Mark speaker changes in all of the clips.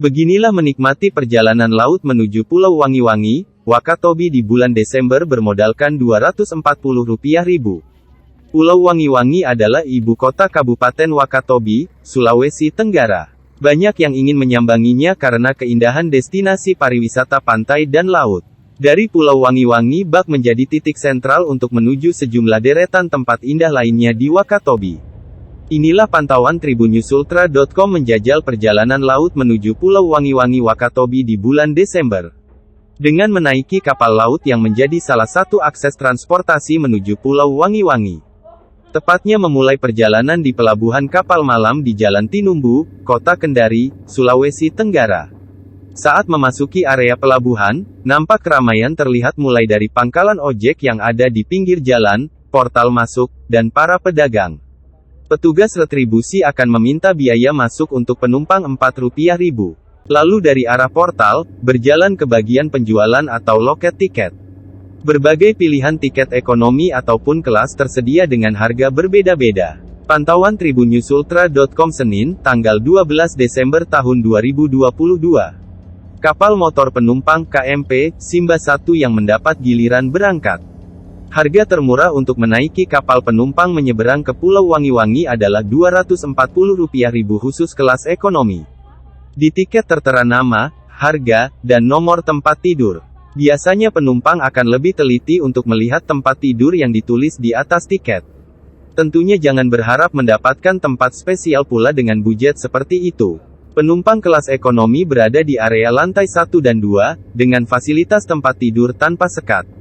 Speaker 1: Beginilah menikmati perjalanan laut menuju Pulau Wangi-Wangi, Wakatobi di bulan Desember bermodalkan Rp240.000. Pulau Wangi-Wangi adalah ibu kota Kabupaten Wakatobi, Sulawesi Tenggara. Banyak yang ingin menyambanginya karena keindahan destinasi pariwisata pantai dan laut. Dari Pulau Wangi-Wangi bak menjadi titik sentral untuk menuju sejumlah deretan tempat indah lainnya di Wakatobi. Inilah pantauan tribunnews.ultra.com menjajal perjalanan laut menuju Pulau Wangi-Wangi Wakatobi di bulan Desember. Dengan menaiki kapal laut yang menjadi salah satu akses transportasi menuju Pulau Wangi-Wangi. Tepatnya memulai perjalanan di pelabuhan kapal malam di Jalan Tinumbu, Kota Kendari, Sulawesi Tenggara. Saat memasuki area pelabuhan, nampak keramaian terlihat mulai dari pangkalan ojek yang ada di pinggir jalan, portal masuk, dan para pedagang. Petugas retribusi akan meminta biaya masuk untuk penumpang Rp4.000. Lalu dari arah portal, berjalan ke bagian penjualan atau loket tiket. Berbagai pilihan tiket ekonomi ataupun kelas tersedia dengan harga berbeda-beda. Pantauan tribunnews.ultra.com Senin, tanggal 12 Desember tahun 2022. Kapal motor penumpang KMP Simba 1 yang mendapat giliran berangkat. Harga termurah untuk menaiki kapal penumpang menyeberang ke Pulau Wangi-Wangi adalah Rp240.000 khusus kelas ekonomi. Di tiket tertera nama, harga, dan nomor tempat tidur. Biasanya penumpang akan lebih teliti untuk melihat tempat tidur yang ditulis di atas tiket. Tentunya jangan berharap mendapatkan tempat spesial pula dengan budget seperti itu. Penumpang kelas ekonomi berada di area lantai 1 dan 2, dengan fasilitas tempat tidur tanpa sekat.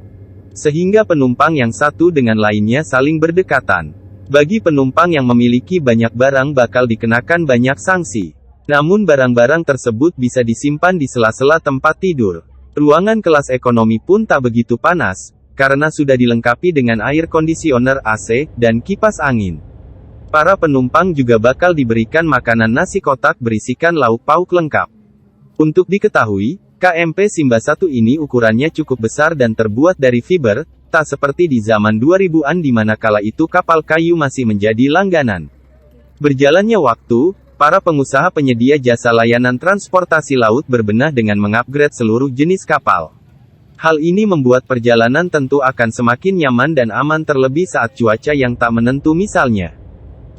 Speaker 1: Sehingga penumpang yang satu dengan lainnya saling berdekatan. Bagi penumpang yang memiliki banyak barang bakal dikenakan banyak sanksi. Namun barang-barang tersebut bisa disimpan di sela-sela tempat tidur. Ruangan kelas ekonomi pun tak begitu panas, karena sudah dilengkapi dengan air kondisioner AC, dan kipas angin. Para penumpang juga bakal diberikan makanan nasi kotak berisikan lauk pauk lengkap. Untuk diketahui, KMP Simba 1 ini ukurannya cukup besar dan terbuat dari fiber, tak seperti di zaman 2000-an di mana kala itu kapal kayu masih menjadi langganan. Berjalannya waktu, para pengusaha penyedia jasa layanan transportasi laut berbenah dengan mengupgrade seluruh jenis kapal. Hal ini membuat perjalanan tentu akan semakin nyaman dan aman terlebih saat cuaca yang tak menentu misalnya.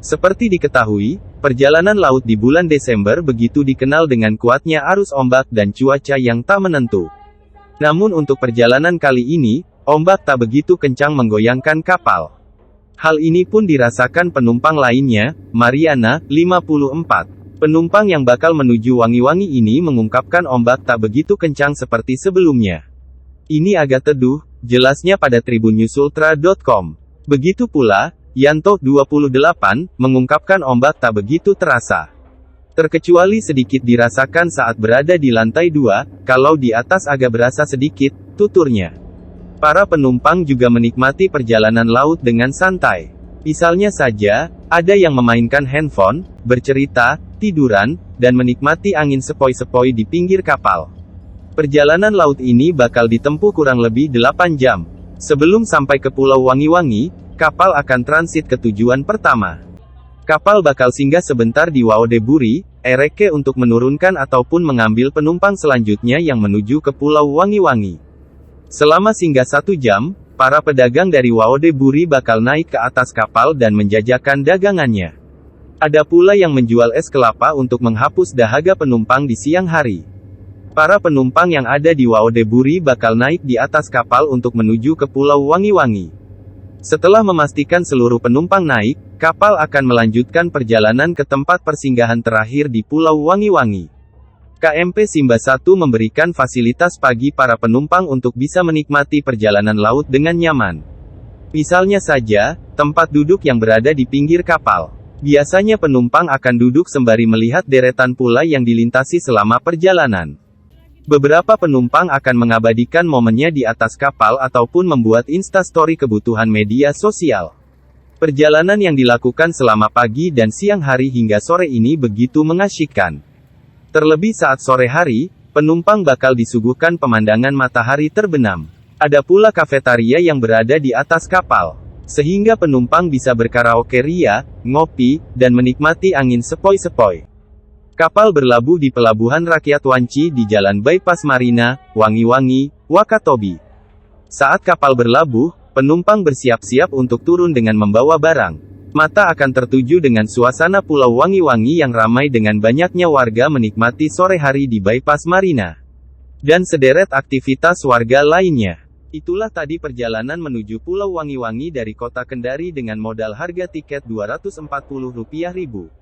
Speaker 1: Seperti diketahui, perjalanan laut di bulan Desember begitu dikenal dengan kuatnya arus ombak dan cuaca yang tak menentu. Namun untuk perjalanan kali ini, ombak tak begitu kencang menggoyangkan kapal. Hal ini pun dirasakan penumpang lainnya, Mariana, 54. Penumpang yang bakal menuju Wangi-Wangi ini mengungkapkan ombak tak begitu kencang seperti sebelumnya. Ini agak teduh, jelasnya pada tribunnews.ultra.com. Begitu pula, Yanto, 28, mengungkapkan ombak tak begitu terasa. Terkecuali sedikit dirasakan saat berada di lantai 2, kalau di atas agak berasa sedikit, tuturnya. Para penumpang juga menikmati perjalanan laut dengan santai. Misalnya saja, ada yang memainkan handphone, bercerita, tiduran, dan menikmati angin sepoi-sepoi di pinggir kapal. Perjalanan laut ini bakal ditempuh kurang lebih 8 jam. Sebelum sampai ke Pulau Wangi-Wangi, kapal akan transit ke tujuan pertama. Kapal bakal singgah sebentar di Waodeburi, Ereke untuk menurunkan ataupun mengambil penumpang selanjutnya yang menuju ke Pulau Wangi-Wangi. Selama singgah 1 jam, para pedagang dari Waodeburi bakal naik ke atas kapal dan menjajakan dagangannya. Ada pula yang menjual es kelapa untuk menghapus dahaga penumpang di siang hari. Para penumpang yang ada di Waodeburi bakal naik di atas kapal untuk menuju ke Pulau Wangi-Wangi. Setelah memastikan seluruh penumpang naik, kapal akan melanjutkan perjalanan ke tempat persinggahan terakhir di Pulau Wangi-Wangi. KMP Simba 1 memberikan fasilitas pagi para penumpang untuk bisa menikmati perjalanan laut dengan nyaman. Misalnya saja, tempat duduk yang berada di pinggir kapal. Biasanya penumpang akan duduk sembari melihat deretan pula yang dilintasi selama perjalanan. Beberapa penumpang akan mengabadikan momennya di atas kapal ataupun membuat instastory kebutuhan media sosial. Perjalanan yang dilakukan selama pagi dan siang hari hingga sore ini begitu mengasyikkan. Terlebih saat sore hari, penumpang bakal disuguhkan pemandangan matahari terbenam. Ada pula kafetaria yang berada di atas kapal. Sehingga penumpang bisa berkaraoke ria, ngopi, dan menikmati angin sepoi-sepoi. Kapal berlabuh di Pelabuhan Rakyat Wanci di Jalan Bypass Marina, Wangi-Wangi, Wakatobi. Saat kapal berlabuh, penumpang bersiap-siap untuk turun dengan membawa barang. Mata akan tertuju dengan suasana Pulau Wangi-Wangi yang ramai dengan banyaknya warga menikmati sore hari di Bypass Marina. Dan sederet aktivitas warga lainnya. Itulah tadi perjalanan menuju Pulau Wangi-Wangi dari kota Kendari dengan modal harga tiket Rp240.000.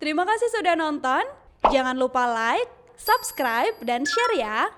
Speaker 2: Terima kasih sudah nonton. Jangan lupa like, subscribe, dan share ya.